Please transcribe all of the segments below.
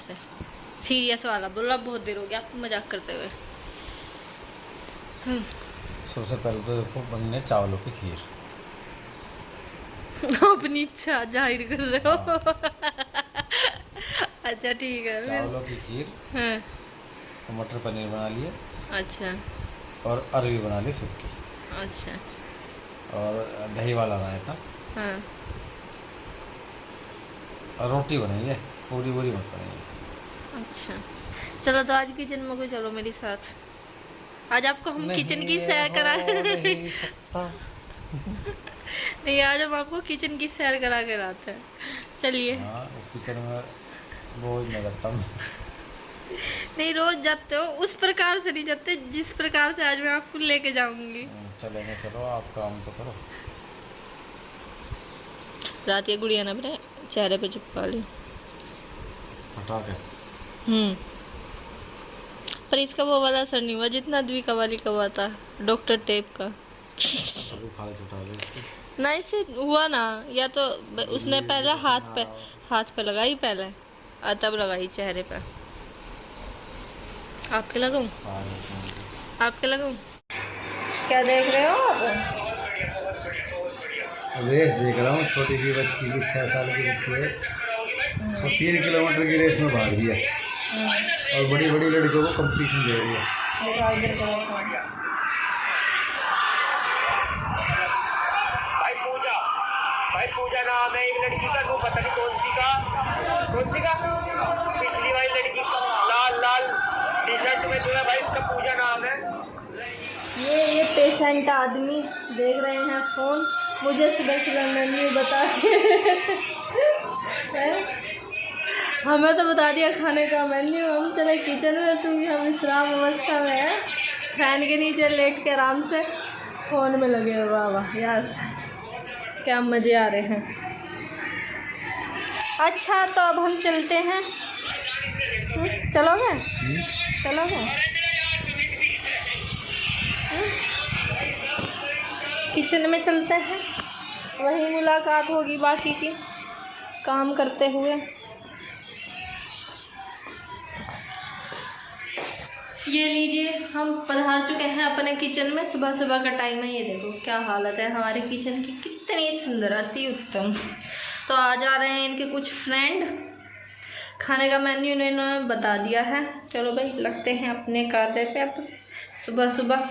से, सीरियस वाला बोला, बहुत देर हो गया आपको मजाक करते हुए। सबसे पहले तो देखो बनने चावलों की खीर। अपनी इच्छा जाहिर कर रहे हो। अच्छा ठीक है फिर। चावलों की खीर, हाँ। मटर पनीर बना लिए, अच्छा और अरवी बना ली सूखी, अच्छा। और दही वाला रायता, हाँ और रोटी बनाई है, पूरी पूरी मत बनाई है। अच्छा चलो, तो आज किचन में कोई चलो मेरे साथ। आज आपको हम किचन की सैर करा नहीं सकता। नहीं, आज हम आपको किचन की सैर करा के लाते हैं, चलिए। हाँ, किचन में रोज मैं करता हूँ। नहीं, रोज जाते हो उस प्रकार से नहीं जाते जिस प्रकार से आज मैं आपको लेके जाऊंगी। चलेंगे, चलो आप काम तो करो। रात ये गुड़िया ना मेरे चेहरे पे चिपका ली। हटा के। पर इसका वो वाला असर नहीं हुआ जितना द्विका वाली का हुआ था, डॉक्टर टेप का। अभी खाली छुटा ली इसकी। ना इससे हुआ ना, या तो उसने पहले हाथ पे लगाई पहले, और तब लगाई चेहरे पे। आपके लगाऊं? आपके लगाऊं? क्या देख रहे हो आप? रेस देख रहा हूँ, छोटी सी बच्ची की, 6 साल की बच्ची है, वो 3 किलोमीटर की रेस में भाग रही है, और बड़ी बड़ी लड़कियों को कंपटीशन दे रही है। भाई पूजा नाम है एक लड़की का, तो पता नहीं कौन सी का पिछली वाली लड़की का लाल लाल टी शर्ट में जो है भाई, उसका पूजा नाम है। ये पेशेंट आदमी देख रहे हैं फोन, मुझे सुबह सुबह मेन्यू बता के हमें तो बता दिया खाने का मेन्यू। हम चले किचन में, तुम यहाँ विश्राम अवस्था में है, फैन के नीचे लेट के आराम से फ़ोन में लगे हो। वाह वाह यार, क्या मज़े आ रहे हैं। अच्छा तो अब हम चलते हैं। चलोगे? चलोगे? किचन में चलते हैं, वही मुलाकात होगी बाकी की काम करते हुए। ये लीजिए, हम पधार चुके हैं अपने किचन में। सुबह सुबह का टाइम है, ये देखो क्या हालत है हमारे किचन की, कितनी सुंदर, अति उत्तम। तो आ जा रहे हैं इनके कुछ फ्रेंड, खाने का मेन्यू इन्होंने बता दिया है। चलो भाई लगते हैं अपने कार्य पे। अब सुबह सुबह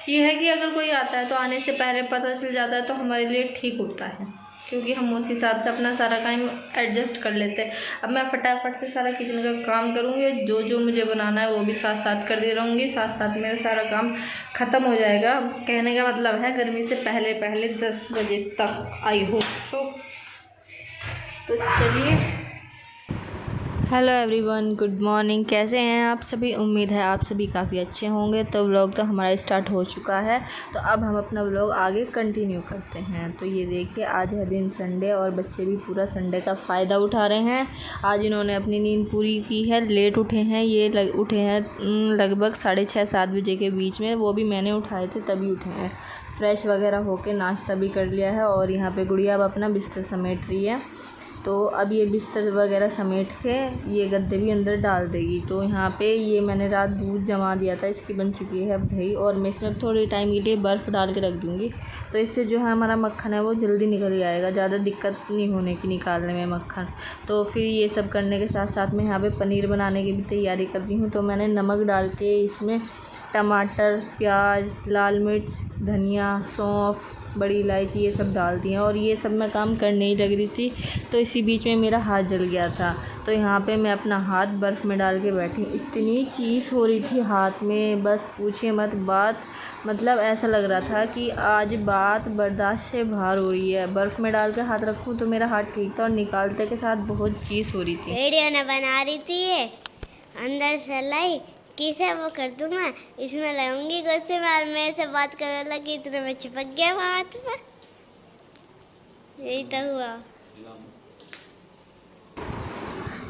ये है कि अगर कोई आता है तो आने से पहले पता चल जाता है तो हमारे लिए ठीक होता है, क्योंकि हम उस हिसाब से अपना सारा काम एडजस्ट कर लेते हैं। अब मैं फटाफट से सारा किचन का काम करूँगी, जो जो मुझे बनाना है वो भी साथ साथ कर दे रहूँगी, साथ साथ मेरा सारा काम ख़त्म हो जाएगा। कहने का मतलब है गर्मी से पहले पहले 10 बजे तक, आई होप सो। तो चलिए, हेलो एवरीवन, गुड मॉर्निंग। कैसे हैं आप सभी? उम्मीद है आप सभी काफ़ी अच्छे होंगे। तो व्लॉग तो हमारा स्टार्ट हो चुका है, तो अब हम अपना व्लॉग आगे कंटिन्यू करते हैं। तो ये देखिए, आज है दिन संडे और बच्चे भी पूरा संडे का फ़ायदा उठा रहे हैं। आज इन्होंने अपनी नींद पूरी की है, लेट उठे हैं। ये उठे हैं लगभग 6:30-7 बजे के बीच में, वो भी मैंने उठाए थे तभी उठे हैं। फ्रेश वगैरह होके नाश्ता भी कर लिया है, और यहाँ पर गुड़िया अब अपना बिस्तर समेट रही है। तो अब ये बिस्तर वगैरह समेट के ये गद्दे भी अंदर डाल देगी। तो यहाँ पे ये मैंने रात दूध जमा दिया था, इसकी बन चुकी है अब दही, और मैं इसमें थोड़े टाइम के लिए बर्फ़ डाल के रख दूँगी। तो इससे जो है हमारा मक्खन है वो जल्दी निकल जाएगा, ज़्यादा दिक्कत नहीं होने की निकालने में मक्खन। तो फिर ये सब करने के साथ साथ में यहाँ पर पनीर बनाने की भी तैयारी कर रही हूँ। तो मैंने नमक डाल के इसमें टमाटर, प्याज, लाल मिर्च, धनिया, सौंफ, बड़ी इलायची ये सब डाल दिए, और ये सब मैं काम करने ही लग रही थी। तो इसी बीच में मेरा हाथ जल गया था। तो यहाँ पे मैं अपना हाथ बर्फ़ में डाल के बैठी, इतनी चीज़ हो रही थी हाथ में, बस पूछिए मत बात। मतलब ऐसा लग रहा था कि आज बात बर्दाश्त से बाहर हो रही है। बर्फ़ में डाल के हाथ रखूँ तो मेरा हाथ ठीक था, और निकालते के साथ बहुत चीज़ हो रही थी। वीडियो न बना रही थी, अंदर से लाई किसे वो कर दूँ मैं, इसमें लगूंगी गुस्से में, मेरे से बात करने लगी, इतने में चिपक गया हाथ में। यही तो हुआ।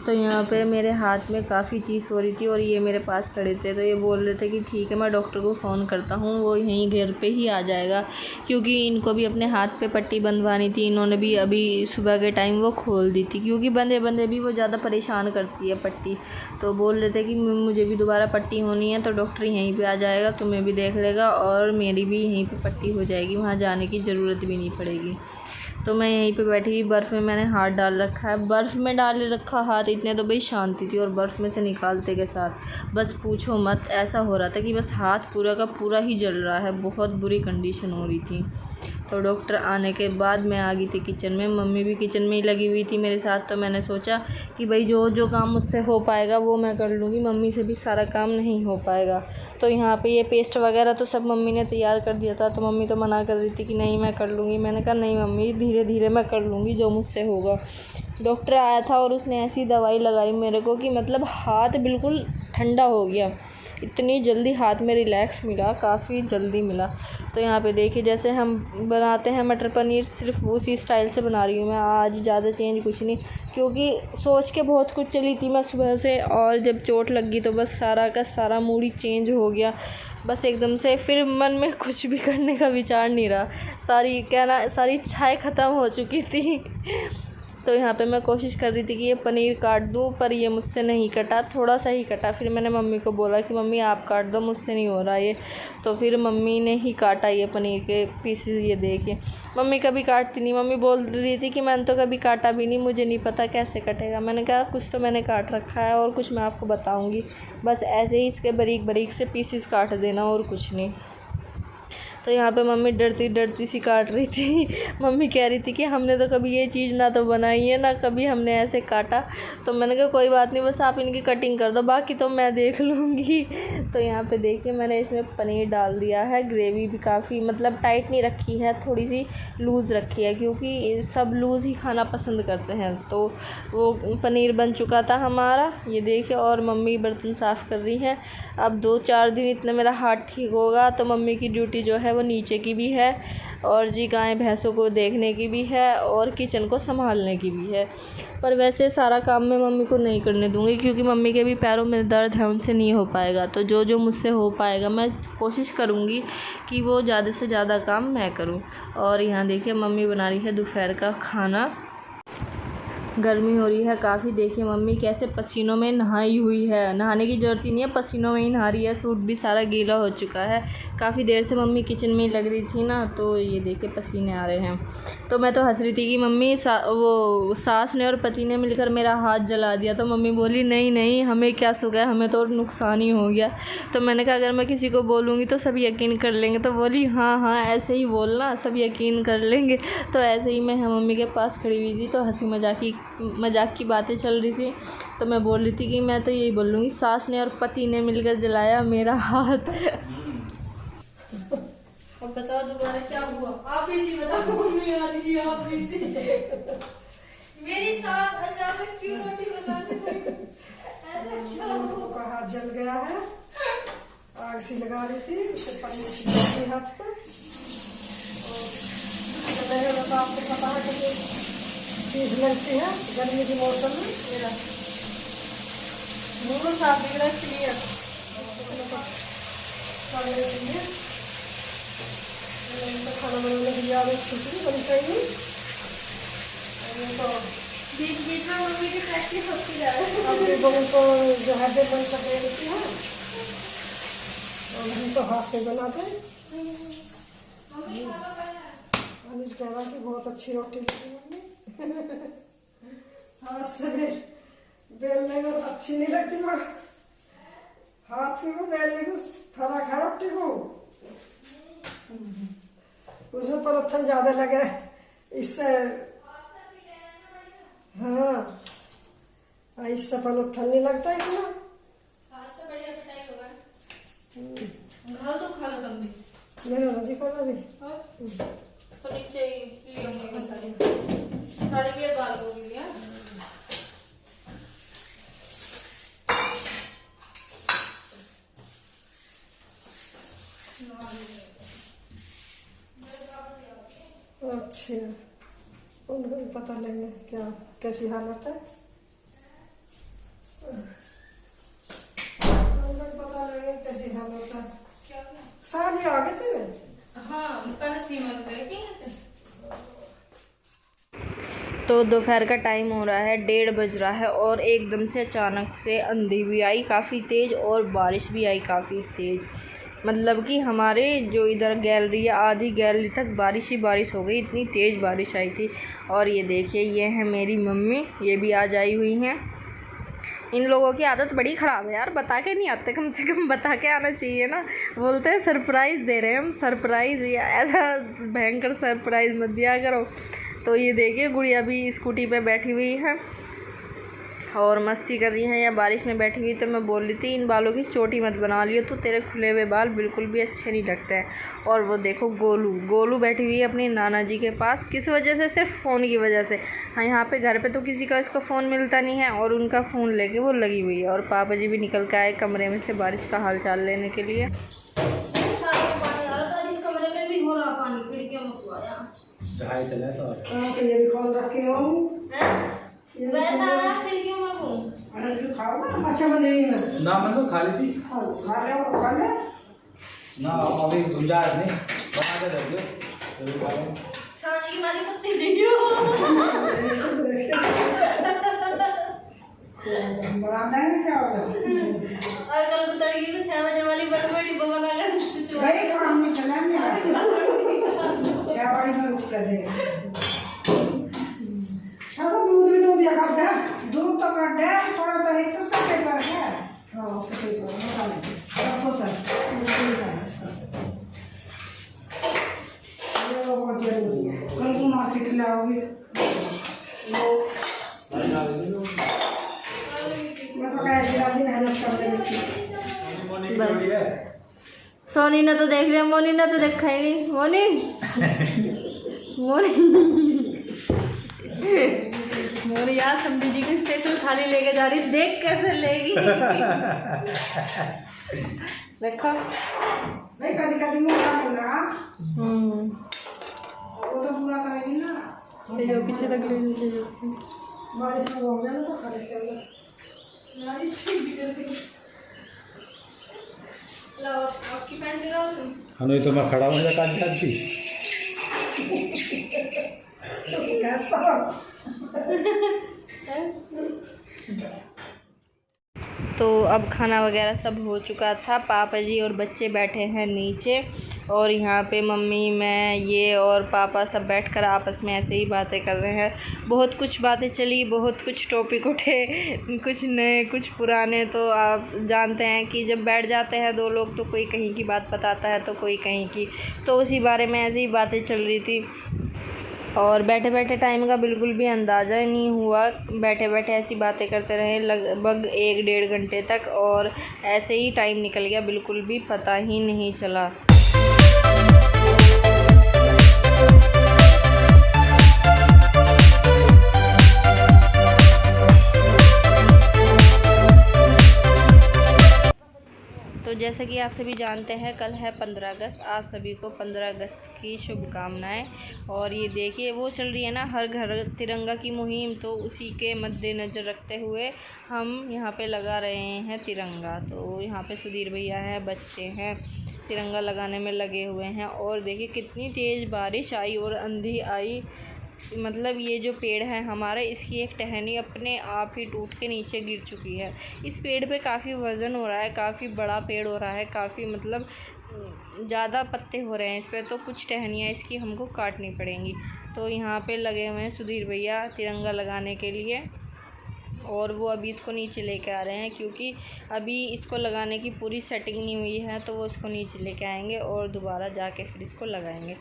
तो यहाँ पे मेरे हाथ में काफ़ी चीज़ हो रही थी और ये मेरे पास खड़े थे, तो ये बोल रहे थे कि ठीक है मैं डॉक्टर को फ़ोन करता हूँ, वो यहीं घर पे ही आ जाएगा, क्योंकि इनको भी अपने हाथ पे पट्टी बंधवानी थी। इन्होंने भी अभी सुबह के टाइम वो खोल दी थी, क्योंकि बंधे बंधे भी वो ज़्यादा परेशान करती है पट्टी। तो बोल रहे थे कि मुझे भी दोबारा पट्टी होनी है, तो डॉक्टर यहीं पर आ जाएगा, तुम्हें भी देख लेगा और मेरी भी यहीं पर पट्टी हो जाएगी, वहाँ जाने की ज़रूरत भी नहीं पड़ेगी। तो मैं यहीं पे बैठी हुई, बर्फ़ में मैंने हाथ डाल रखा है, बर्फ़ में डाल रखा हाथ, इतने तो भाई शांति थी, और बर्फ़ में से निकालते के साथ बस पूछो मत, ऐसा हो रहा था कि बस हाथ पूरा का पूरा ही जल रहा है, बहुत बुरी कंडीशन हो रही थी। तो डॉक्टर आने के बाद मैं आ गई थी किचन में, मम्मी भी किचन में ही लगी हुई थी मेरे साथ। तो मैंने सोचा कि भाई जो जो काम मुझसे हो पाएगा वो मैं कर लूँगी, मम्मी से भी सारा काम नहीं हो पाएगा। तो यहाँ पे ये पेस्ट वगैरह तो सब मम्मी ने तैयार कर दिया था, तो मम्मी तो मना कर रही थी कि नहीं मैं कर लूँगी। मैंने कहा नहीं मम्मी, धीरे धीरे मैं कर लूँगी जो मुझसे होगा। डॉक्टर आया था और उसने ऐसी दवाई लगाई मेरे को कि मतलब हाथ बिल्कुल ठंडा हो गया, इतनी जल्दी हाथ में रिलैक्स मिला, काफ़ी जल्दी मिला। तो यहाँ पे देखिए जैसे हम बनाते हैं मटर पनीर, सिर्फ उसी स्टाइल से बना रही हूँ मैं आज, ज़्यादा चेंज कुछ नहीं, क्योंकि सोच के बहुत कुछ चली थी मैं सुबह से, और जब चोट लग गई तो बस सारा का सारा मूड ही चेंज हो गया, बस एकदम से फिर मन में कुछ भी करने का विचार नहीं रहा, सारी इच्छाएँ ख़त्म हो चुकी थी। तो यहाँ पे मैं कोशिश कर रही थी कि ये पनीर काट दूँ, पर ये मुझसे नहीं कटा, थोड़ा सा ही कटा। फिर मैंने मम्मी को बोला कि मम्मी आप काट दो, मुझसे नहीं हो रहा ये। तो फिर मम्मी ने ही काटा ये पनीर के पीसेस। ये देखिए मम्मी कभी काटती नहीं, मम्मी बोल रही थी कि मैंने तो कभी काटा भी नहीं, मुझे नहीं पता कैसे कटेगा। मैंने कहा कुछ तो मैंने काट रखा है और कुछ मैं आपको बताऊँगी, बस ऐसे ही इसके बारीक बारीक से पीसेस काट देना और कुछ नहीं। तो यहाँ पे मम्मी डरती डरती सी काट रही थी। मम्मी कह रही थी कि हमने तो कभी ये चीज़ ना तो बनाई है, ना कभी हमने ऐसे काटा। तो मैंने कहा कोई बात नहीं, बस आप इनकी कटिंग कर दो, बाकी तो मैं देख लूँगी। तो यहाँ पे देखिए मैंने इसमें पनीर डाल दिया है। ग्रेवी भी काफ़ी मतलब टाइट नहीं रखी है, थोड़ी सी लूज़ रखी है, क्योंकि सब लूज़ ही खाना पसंद करते हैं। तो वो पनीर बन चुका था हमारा, ये देखिए। और मम्मी बर्तन साफ़ कर रही हैं। अब 2-4 दिन इतना मेरा हाथ ठीक होगा तो मम्मी की ड्यूटी जो है वो नीचे की भी है, और जी गाय भैंसों को देखने की भी है, और किचन को संभालने की भी है। पर वैसे सारा काम मैं मम्मी को नहीं करने दूँगी, क्योंकि मम्मी के भी पैरों में दर्द है, उनसे नहीं हो पाएगा। तो जो जो मुझसे हो पाएगा मैं कोशिश करूँगी कि वो ज़्यादा से ज़्यादा काम मैं करूँ। और यहाँ देखिए मम्मी बना रही है दोपहर का खाना। गर्मी हो रही है काफ़ी, देखिए मम्मी कैसे पसीनों में नहाई हुई है। नहाने की ज़रूरत ही नहीं है, पसीनों में ही नहा रही है। सूट भी सारा गीला हो चुका है, काफ़ी देर से मम्मी किचन में ही लग रही थी ना, तो ये देखिए पसीने आ रहे हैं। तो मैं तो हंस रही थी कि मम्मी वो सास ने और पति ने मिलकर मेरा हाथ जला दिया। तो मम्मी बोली नहीं नहीं, हमें क्या सुख है, हमें तो और नुकसान ही हो गया। तो मैंने कहा अगर मैं किसी को बोलूँगी तो सब यकीन कर लेंगे। तो बोली हाँ हाँ ऐसे ही बोलना, सब यकीन कर लेंगे। तो ऐसे ही मैं मम्मी के पास खड़ी हुई थी, तो हंसी मजाक की बातें चल रही थी। तो मैं बोल रही थी कि मैं तो यही बोल लूँगी, सास ने और पति ने मिलकर जलाया मेरा हाथ। अब बताओ दोबारा क्या हुआ, आप ही जी बताओ। मम्मी आज की आप ही थी। मेरी सास अचानक क्यों रोटी बनाने लगी? ऐसा क्या हुआ? का हाथ जल गया है, आग सी लगा रही थी, उसे पनीर चिपका दी हाथ पे। और आपको पता है कि चीज लगती है गर्मी के मौसम में, मेरा मुँह को साफ दिख रहा है क्लियर। करने चाहिए तो खाना बनाने की आदत छुट्टी बनी चाहिए। तो बीच बीच में मम्मी की प्रैक्टिस होती जा रही है। अपनी बहू तो जो है बन सके लेती है, और हम तो हाथ से बनाते हैं। अनुज कह रहा कि बहुत अच्छी रोटी लगी मम्मी। हाथ से बेलने को अच्छी नहीं लगती, मगर हाथ की को बेलने को फर्क है रोटी को। उसमें पलथन ज्यादा लगे इससे, हाँ इससे पलथन नहीं लगता इतना। हाथ से बढ़िया पिटाई होगा। खा लो तुम भी। मेरा नजी करना भी तो नीचे ही होंगे सारे ये बाल हो गई है। अच्छा उनको भी पता लेंगे क्या कैसी हालत है। साँझ आ गए थे। हाँ कल सीमा गए थे। तो दोपहर का टाइम हो रहा है, 1:30 बज रहा है और एकदम से अचानक से आंधी भी आई काफ़ी तेज़ और बारिश भी आई काफ़ी तेज़। मतलब कि हमारे जो इधर गैलरी है आधी गैलरी तक बारिश ही बारिश हो गई, इतनी तेज़ बारिश आई थी। और ये देखिए ये है मेरी मम्मी, ये भी आज आई हुई हैं। इन लोगों की आदत बड़ी ख़राब है यार, बता के नहीं आते, कम से कम बता के आना चाहिए ना। बोलते हैं सरप्राइज़ दे रहे हैं हम, सरप्राइज़, या ऐसा भयंकर सरप्राइज़ मत दिया करो। तो ये देखिए गुड़िया भी स्कूटी पे बैठी हुई है और मस्ती कर रही है या बारिश में बैठी हुई। तो मैं बोल रही थी इन बालों की चोटी मत बना लियो, तो तेरे खुले हुए बाल बिल्कुल भी अच्छे नहीं लगते हैं। और वो देखो गोलू बैठी हुई है अपनी नाना जी के पास। किस वजह से? सिर्फ फ़ोन की वजह से। हाँ यहाँ पे घर पे तो किसी का इसको फ़ोन मिलता नहीं है और उनका फ़ोन लेके वो लगी हुई है। और पापा जी भी निकल के आए कमरे में से बारिश का हाल चाल लेने के लिए। तो ये भी कॉल रखे हो अच्छा बने ना मैं तो खा ली थी खा ले ना, अभी गुंजाइश नहीं, बना के रख दो। बनाना है क्या होगा और कल को तड़की तो 6 बजे वाली बड़ी बना कर भाई काम में चला नहीं क्या बड़ी में रुक कर देगा। चलो दूध भी दूध या कर दे, दूध तो कर दे, थोड़ा तो एक सौ सत्तर कर है। हाँ सही तो बता ले रखो सर, ये बहुत जरूरी है। कल को मार्केट लाओगे मैं तो कह दिया कि मेहनत कर रही थी। सोनी ने तो देख लिया, मोनी ने तो देखा ही नहीं। मोनी यार समझी जी की स्पेशल थाली लेके जा रही, देख कैसे लेगी। देखा भाई कभी कभी मोटा मिल रहा वो तो पूरा करेगी ना, पीछे तक ले बारिश में हो गया ना तो खरीद आपकी पैंट दिखाओ तुम। हाँ नहीं तो मैं खड़ा हूँ काट जाती। तो अब खाना वगैरह सब हो चुका था, पापा जी और बच्चे बैठे हैं नीचे और यहाँ पे मम्मी, मैं, ये और पापा सब बैठकर आपस में ऐसे ही बातें कर रहे हैं। बहुत कुछ बातें चली, बहुत कुछ टॉपिक उठे, कुछ नए कुछ पुराने। तो आप जानते हैं कि जब बैठ जाते हैं दो लोग तो कोई कहीं की बात बताता है तो कोई कहीं की, तो उसी बारे में ऐसे ही बातें चल रही थी। और बैठे बैठे टाइम का बिल्कुल भी अंदाज़ा नहीं हुआ, बैठे बैठे ऐसी बातें करते रहे लगभग 1-1.5 घंटे तक और ऐसे ही टाइम निकल गया, बिल्कुल भी पता ही नहीं चला। तो जैसा कि आप सभी जानते हैं कल है 15 अगस्त, आप सभी को 15 अगस्त की शुभकामनाएं। और ये देखिए वो चल रही है ना हर घर तिरंगा की मुहिम, तो उसी के मद्देनज़र रखते हुए हम यहाँ पे लगा रहे हैं तिरंगा। तो यहाँ पे सुधीर भैया हैं, बच्चे हैं, तिरंगा लगाने में लगे हुए हैं। और देखिए कितनी तेज़ बारिश आई और आंधी आई, मतलब ये जो पेड़ है हमारा, इसकी एक टहनी अपने आप ही टूट के नीचे गिर चुकी है। इस पेड़ पे काफ़ी वज़न हो रहा है, काफ़ी बड़ा पेड़ हो रहा है, काफ़ी मतलब ज़्यादा पत्ते हो रहे हैं इस पर, तो कुछ टहनियाँ इसकी हमको काटनी पड़ेंगी। तो यहाँ पे लगे हुए हैं सुधीर भैया तिरंगा लगाने के लिए और वो अभी इसको नीचे लेके आ रहे हैं क्योंकि अभी इसको लगाने की पूरी सेटिंग नहीं हुई है, तो वो इसको नीचे लेके आएंगे और दोबारा जाके फिर इसको लगाएंगे।